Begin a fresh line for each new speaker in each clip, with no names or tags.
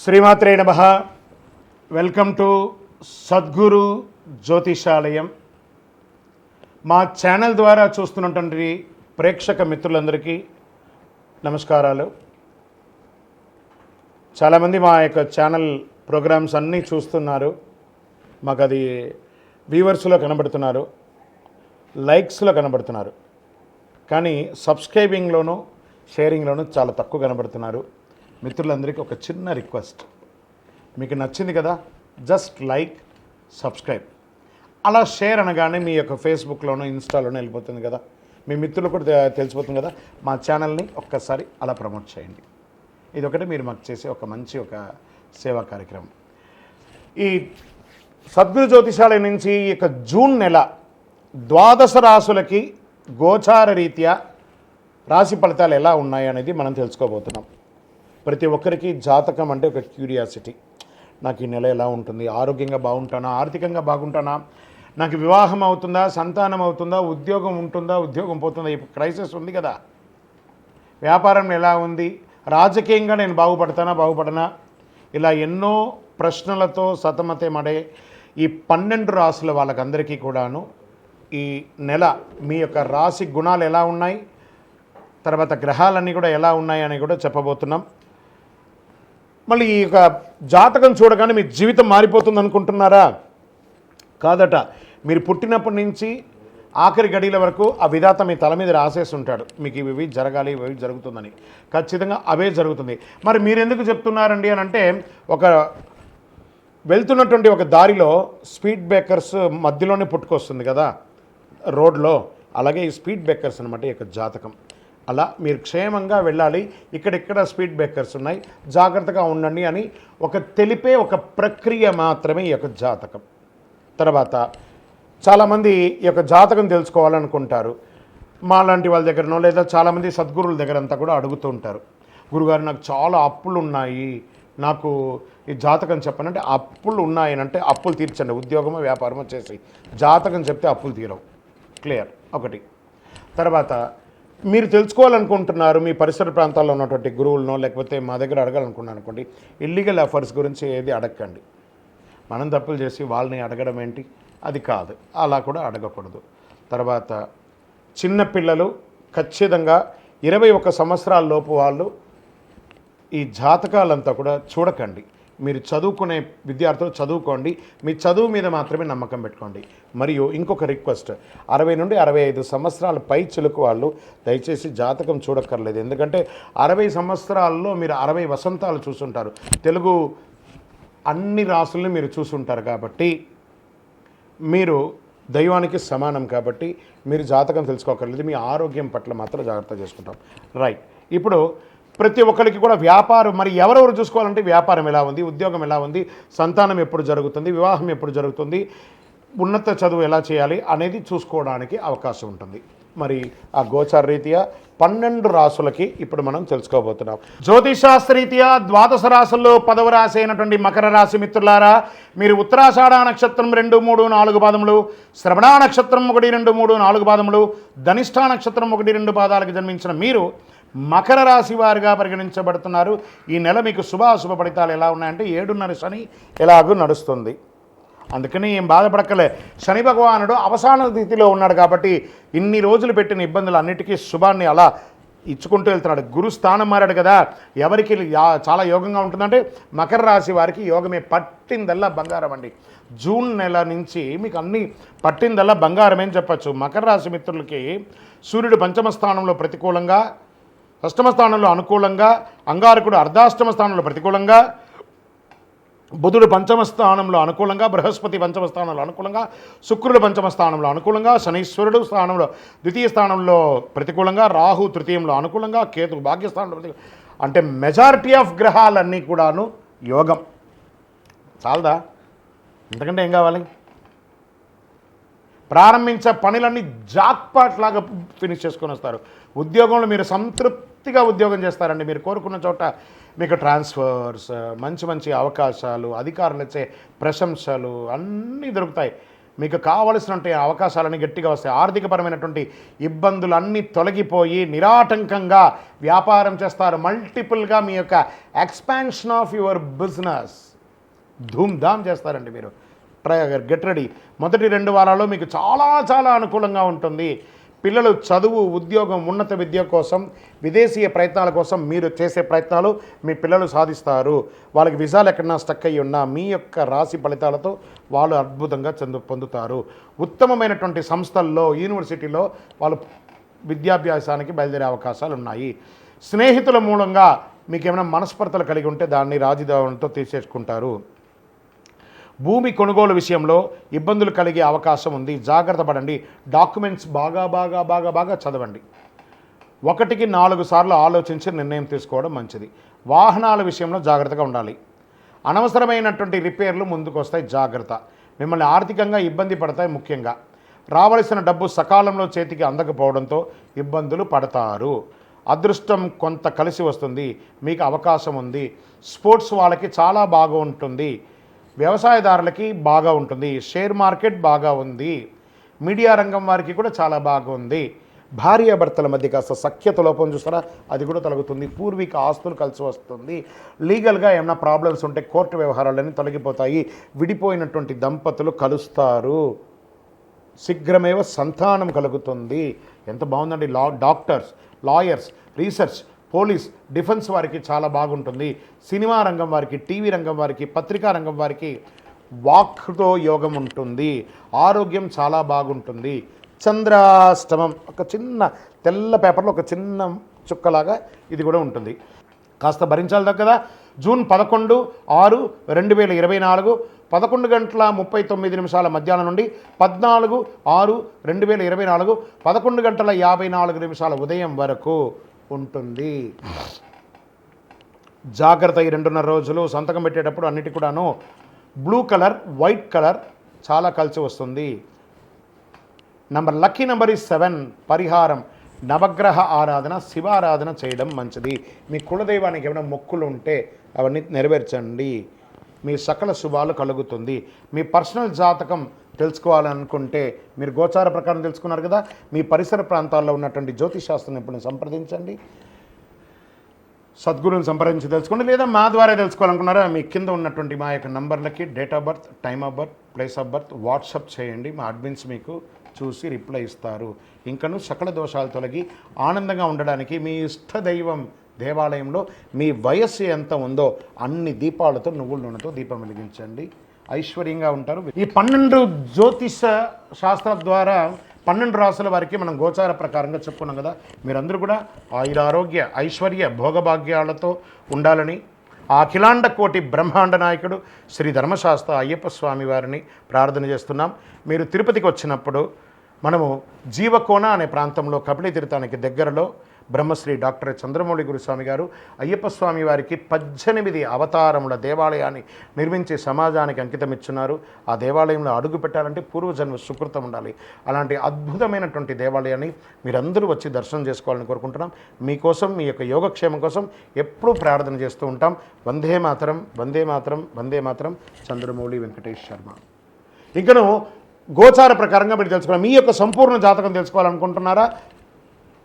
శ్రీమాత్రే నమః. Welcome to Sadguru Jyotishalayam. మా ఛానల్ ద్వారా చూస్తున్నటువంటి ప్రేక్షక మిత్రులందరికీ నమస్కారాలు. చాలామంది మా యొక్క ఛానల్ ప్రోగ్రామ్స్ అన్నీ చూస్తున్నారు. మాకు అది వ్యూవర్స్లో కనబడుతున్నారు, లైక్స్లో కనబడుతున్నారు, కానీ సబ్స్క్రైబింగ్లోనూ షేరింగ్లోనూ చాలా తక్కువ కనబడుతున్నారు. మిత్రులందరికీ ఒక చిన్న రిక్వెస్ట్, మీకు నచ్చింది కదా, జస్ట్ లైక్, సబ్స్క్రైబ్, అలా షేర్ అనగానే మీ యొక్క ఫేస్బుక్లోనూ ఇన్స్టాలోనూ వెళ్ళిపోతుంది కదా, మీ మిత్రులు కూడా తెలిసిపోతుంది కదా. మా ఛానల్ని ఒక్కసారి అలా ప్రమోట్ చేయండి. ఇదొకటి మీరు మాకు చేసే ఒక మంచి సేవా కార్యక్రమం. ఈ సద్గురు జ్యోతిషాలయం నుంచి ఈ యొక్క జూన్ నెల ద్వాదశ రాశులకి గోచార రీత్యా రాశి ఫలితాలు ఎలా ఉన్నాయి అనేది మనం తెలుసుకోబోతున్నాం. ప్రతి ఒక్కరికి జాతకం అంటే ఒక క్యూరియాసిటీ. నాకు ఈ నెల ఎలా ఉంటుంది, ఆరోగ్యంగా బాగుంటానా, ఆర్థికంగా బాగుంటానా, నాకు వివాహం అవుతుందా, సంతానం అవుతుందా, ఉద్యోగం ఉంటుందా, ఉద్యోగం పోతుందా, ఈ క్రైసిస్ ఉంది కదా, వ్యాపారం ఎలా ఉంది, రాజకీయంగా నేను బాగుపడనా, ఇలా ఎన్నో ప్రశ్నలతో సతమతమడే ఈ 12 రాశుల వాళ్ళకందరికీ కూడాను ఈ నెల మీ యొక్క రాశి గుణాలు ఎలా ఉన్నాయి, తర్వాత గ్రహాలన్నీ కూడా ఎలా ఉన్నాయి అని కూడా చెప్పబోతున్నాం. మళ్ళీ ఈ యొక్క జాతకం చూడగానే మీ జీవితం మారిపోతుంది అనుకుంటున్నారా? కాదట. మీరు పుట్టినప్పటి నుంచి ఆఖరి గడియల వరకు ఆ విధాత మీ తల మీద రాసేసి ఉంటాడు, మీకు ఇవి జరగాలి, ఇవి జరుగుతుందని. ఖచ్చితంగా అవే జరుగుతుంది. మరి మీరెందుకు చెప్తున్నారండి అని అంటే, ఒక వెళ్తున్నటువంటి ఒక దారిలో స్పీడ్ బ్రేకర్స్ మధ్యలోనే పుట్టుకొస్తుంది కదా రోడ్లో, అలాగే ఈ స్పీడ్ బ్రేకర్స్ అనమాట ఈ యొక్క జాతకం. అలా మీరు క్షేమంగా వెళ్ళాలి, ఇక్కడెక్కడ స్పీడ్ బ్రేకర్స్ ఉన్నాయి, జాగ్రత్తగా ఉండండి అని తెలిపే ఒక ప్రక్రియ మాత్రమే ఈ యొక్క జాతకం. తర్వాత చాలామంది ఈ యొక్క జాతకం తెలుసుకోవాలనుకుంటారు. మా లాంటి వాళ్ళ దగ్గరనో లేదా చాలామంది సద్గురువుల దగ్గర అంతా కూడా అడుగుతూ ఉంటారు, గురుగారు నాకు చాలా అప్పులు ఉన్నాయి, నాకు ఈ జాతకం చెప్పనంటే, అప్పులు ఉన్నాయనంటే అప్పులు తీర్చండి, ఉద్యోగమో వ్యాపారమో చేసి జాతకం చెప్తే అప్పులు తీరవు. క్లియర్ ఒకటి. తర్వాత మీరు తెలుసుకోవాలనుకుంటున్నారు, మీ పరిసర ప్రాంతాల్లో ఉన్నటువంటి గురువులనో లేకపోతే మా దగ్గర అడగాలనుకున్నాను అనుకోండి, ఇల్లీగల్ అఫైర్స్ గురించి ఏది అడగకండి. మనం తప్పులు చేసి వాళ్ళని అడగడం ఏంటి, అది కాదు, అలా కూడా అడగకూడదు. తర్వాత చిన్నపిల్లలు ఖచ్చితంగా 21 సంవత్సరాల లోపు వాళ్ళు ఈ జాతకాలంతా కూడా చూడకండి. మీరు చదువుకునే విద్యార్థులు చదువుకోండి, మీ చదువు మీద మాత్రమే నమ్మకం పెట్టుకోండి. మరియు ఇంకొక రిక్వెస్ట్, 60 నుండి 65 సంవత్సరాల పై చిలుకు వాళ్ళు దయచేసి జాతకం చూడక్కర్లేదు. ఎందుకంటే 60 సంవత్సరాల్లో మీరు 60 వసంతాలు చూసుంటారు, తెలుగు అన్ని రాసుల్ని మీరు చూసుంటారు, కాబట్టి మీరు దైవానికి సమానం, కాబట్టి మీరు జాతకం తెలుసుకోకర్లేదు. మీ ఆరోగ్యం పట్ల మాత్రం జాగ్రత్త చేసుకుంటాం. రైట్. ఇప్పుడు ప్రతి ఒక్కరికి కూడా వ్యాపారం, మరి ఎవరెవరు చూసుకోవాలంటే వ్యాపారం ఎలా ఉంది, ఉద్యోగం ఎలా ఉంది, సంతానం ఎప్పుడు జరుగుతుంది, వివాహం ఎప్పుడు జరుగుతుంది, ఉన్నత చదువు ఎలా చేయాలి అనేది చూసుకోవడానికి అవకాశం ఉంటుంది. మరి ఆ గోచార రీత్యా 12 రాసులకి ఇప్పుడు మనం తెలుసుకోబోతున్నాం. జ్యోతిషాస్త్రరీత్యా ద్వాదశ రాశుల్లో 10వ రాశి అయినటువంటి మకర రాశి మిత్రులారా, మీరు ఉత్తరాషాఢ నక్షత్రం 2, 3, 4 పాదములు, శ్రవణ నక్షత్రం 1, 2, 3, 4 పాదములు, ధనిష్ఠా నక్షత్రం 1, 2 పాదాలకు జన్మించిన మీరు మకర రాశి వారిగా పరిగణించబడుతున్నారు. ఈ నెల మీకు శుభాశుభ ఫలితాలు ఎలా ఉన్నాయంటే, 7.5 శని ఎలాగూ నడుస్తుంది, అందుకని ఏం బాధపడక్కలే. శని భగవానుడు అవసాన స్థితిలో ఉన్నాడు కాబట్టి ఇన్ని రోజులు పెట్టిన ఇబ్బందులు అన్నిటికీ శుభాన్ని అలా ఇచ్చుకుంటూ వెళ్తున్నాడు. గురు స్థానం మారాడు కదా, ఎవరికి చాలా యోగంగా ఉంటుందంటే మకర రాశి వారికి యోగమే. పట్టిందల్లా బంగారం అండి. జూన్ నెల నుంచి మీకు అన్ని పట్టిందల్లా బంగారమే అని చెప్పచ్చు. మకర రాశి మిత్రులకి సూర్యుడు పంచమ స్థానంలో ప్రతికూలంగా, అష్టమ స్థానంలో అనుకూలంగా, అంగారకుడు అర్ధాష్టమ స్థానంలో ప్రతికూలంగా, బుధుడు పంచమ స్థానంలో అనుకూలంగా, బృహస్పతి పంచమ స్థానంలో అనుకూలంగా, శుక్రుడు పంచమ స్థానంలో అనుకూలంగా, శనీశ్వరుడు స్థానంలో ద్వితీయ స్థానంలో ప్రతికూలంగా, రాహు తృతీయంలో అనుకూలంగా, కేతు భాగ్యస్థానంలో అంటే మెజారిటీ ఆఫ్ గ్రహాలన్నీ కూడాను యోగం. చాలదా? ఎందుకంటే ఏం కావాలి? ప్రారంభించే పనులన్నీ జాక్పాట్ లాగా ఫినిష్ చేసుకొని వస్తారు. ఉద్యోగంలో మీరు సంతృప్తిగా ఉద్యోగం చేస్తారండి. మీరు కోరుకున్న చోట మీకు ట్రాన్స్ఫర్స్, మంచి మంచి అవకాశాలు, అధికారులు ఇచ్చే ప్రశంసలు అన్నీ దొరుకుతాయి. మీకు కావలసినటువంటి అవకాశాలన్నీ గట్టిగా వస్తాయి. ఆర్థికపరమైనటువంటి ఇబ్బందులన్నీ తొలగిపోయి నిరాటంకంగా వ్యాపారం చేస్తారు. మల్టిపుల్గా మీ యొక్క expansion of your business Dhoom Dham చేస్తారండి మీరు. Get ready. మొదటి 2 వారాల్లో మీకు చాలా చాలా అనుకూలంగా ఉంటుంది. పిల్లలు చదువు, ఉద్యోగం, ఉన్నత విద్య కోసం, విదేశీయ ప్రయత్నాల కోసం మీరు చేసే ప్రయత్నాలు మీ పిల్లలు సాధిస్తారు. వాళ్ళకి విజాలు ఎక్కడన్నా స్టక్ అయ్యి ఉన్నా మీ యొక్క రాశి ఫలితాలతో వాళ్ళు అద్భుతంగా పొందుతారు. ఉత్తమమైనటువంటి సంస్థల్లో, యూనివర్సిటీలో వాళ్ళు విద్యాభ్యాసానికి బయలుదేరే అవకాశాలు ఉన్నాయి. స్నేహితుల మూలంగా మీకు ఏమైనా మనస్పర్ధలు కలిగి ఉంటే దాన్ని రాజీదావులతో తీసేసుకుంటారు. భూమి కొనుగోలు విషయంలో ఇబ్బందులు కలిగే అవకాశం ఉంది. జాగ్రత్త పడండి. డాక్యుమెంట్స్ బాగా చదవండి. 1కి 4 సార్లు ఆలోచించి నిర్ణయం తీసుకోవడం మంచిది. వాహనాల విషయంలో జాగ్రత్తగా ఉండాలి. అనవసరమైనటువంటి రిపేర్లు ముందుకు వస్తాయి. జాగ్రత్త. మిమ్మల్ని ఆర్థికంగా ఇబ్బంది పడతాయి. ముఖ్యంగా రావాల్సిన డబ్బు సకాలంలో చేతికి అందకపోవడంతో ఇబ్బందులు పడతారు. అదృష్టం కొంత కలిసి వస్తుంది. మీకు అవకాశం ఉంది. స్పోర్ట్స్ వాళ్ళకి చాలా బాగా ఉంటుంది. వ్యవసాయదారులకి బాగా ఉంటుంది. షేర్ మార్కెట్ బాగా ఉంది. మీడియా రంగం వారికి కూడా చాలా బాగుంది. భార్యాభర్తల మధ్య కాస్త సఖ్యత లోపం చూస్తారా, అది కూడా తొలగుతుంది. పూర్వీక ఆస్తులు కలిసి వస్తుంది. లీగల్గా ఏమైనా ప్రాబ్లమ్స్ ఉంటే కోర్టు వ్యవహారాలన్నీ తొలగిపోతాయి. విడిపోయినటువంటి దంపతులు కలుస్తారు. శీఘ్రమేవ సంతానం కలుగుతుంది. ఎంత బాగుందండి. Doctors, lawyers, research, police, defence వారికి చాలా బాగుంటుంది. సినిమా రంగం వారికి, టీవీ రంగం వారికి, పత్రికా రంగం వారికి వాక్తో యోగం ఉంటుంది. ఆరోగ్యం చాలా బాగుంటుంది. చంద్రాష్టమం ఒక చిన్న తెల్ల పేపర్లో ఒక చిన్న చుక్కలాగా ఇది కూడా ఉంటుంది. కాస్త భరించాలి కదా. జూన్ 11, 6, 2024 11:39 మధ్యాహ్నం నుండి 14, 6, 2024 11:54 ఉదయం వరకు ఉంటుంది. జాగ్రత్త. ఈ 2.5 రోజులు సంతకం పెట్టేటప్పుడు అన్నిటి కూడాను బ్లూ కలర్, వైట్ కలర్ చాలా కలిసి వస్తుంది. Lucky number is 7. పరిహారం నవగ్రహ ఆరాధన, శివారాధన చేయడం మంచిది. మీ కులదైవానికి ఏమైనా మొక్కులు ఉంటే అవన్నీ నెరవేర్చండి. మీ సకల శుభాలు కలుగుతుంది. మీ పర్సనల్ జాతకం తెలుసుకోవాలనుకుంటే మీరు గోచార ప్రకారం తెలుసుకున్నారు కదా. మీ పరిసర ప్రాంతాల్లో ఉన్నటువంటి జ్యోతిషాస్త్ర నిపుణులను సంప్రదించండి. సద్గురువుని సంప్రదించి తెలుసుకోండి. లేదా మా ద్వారా తెలుసుకోవాలనుకున్నారా మీ కింద ఉన్నటువంటి మా యొక్క నంబర్లకి date of birth, time of birth, place of birth WhatsApp చేయండి. మా అడ్మిన్స్ మీకు చూసి రిప్లై ఇస్తారు. ఇంకను సకల దోషాలు తొలగి ఆనందంగా ఉండడానికి మీ ఇష్టదైవం దేవాలయంలో మీ వయస్సు ఎంత ఉందో అన్ని దీపాలతో, నువ్వుల నూనెతో దీపం వెలిగించండి. ఐశ్వర్యంగా ఉంటారు. ఈ 12 జ్యోతిష శాస్త్రం ద్వారా 12 రాసుల వారికి మనం గోచార ప్రకారంగా చెప్పుకున్నాం కదా. మీరందరూ కూడా ఆయురారోగ్య, ఐశ్వర్య, భోగభాగ్యాలతో ఉండాలని ఆ అఖిలాండ కోటి బ్రహ్మాండ నాయకుడు శ్రీ ధర్మశాస్త్ర అయ్యప్ప స్వామి వారిని ప్రార్థన చేస్తున్నాం. మీరు తిరుపతికి వచ్చినప్పుడు మనము జీవకోన అనే ప్రాంతంలో కపిల తీర్థానికి దగ్గరలో బ్రహ్మశ్రీ డాక్టర్ చంద్రమౌళి గురుస్వామి గారు అయ్యప్ప స్వామి వారికి 18 అవతారముల దేవాలయాన్ని నిర్మించి సమాజానికి అంకితం ఇచ్చున్నారు. ఆ దేవాలయంలో అడుగు పెట్టాలంటే పూర్వజన్మ సుకృతం ఉండాలి. అలాంటి అద్భుతమైనటువంటి దేవాలయాన్ని మీరందరూ వచ్చి దర్శనం చేసుకోవాలని కోరుకుంటున్నాం. మీకోసం, మీ యొక్క యోగక్షేమం కోసం ఎప్పుడూ ప్రార్థన చేస్తూ ఉంటాం. వందే మాతరం, వందే మాతరం, వందే మాతరం. చంద్రమౌళి వెంకటేష్ శర్మ. ఇంకను గోచార ప్రకారంగా మీరు తెలుసుకోవాలి. మీ యొక్క సంపూర్ణ జాతకం తెలుసుకోవాలనుకుంటున్నారా?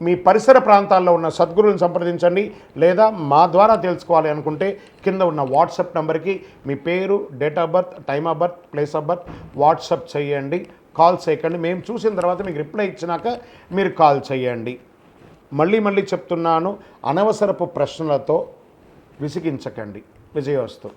మీ పరిసర ప్రాంతాల్లో ఉన్న సద్గురువులను సంప్రదించండి. లేదా మా ద్వారా తెలుసుకోవాలి అనుకుంటే కింద ఉన్న వాట్సాప్ నెంబర్కి మీ పేరు, date of birth, time of birth, place of birth WhatsApp చేయండి. కాల్ చేయకండి. మేము చూసిన తర్వాత మీకు రిప్లై ఇచ్చినాక మీరు కాల్ చేయండి. మళ్ళీ చెప్తున్నాను, అనవసరపు ప్రశ్నలతో విసిగించకండి. విజయోస్తు.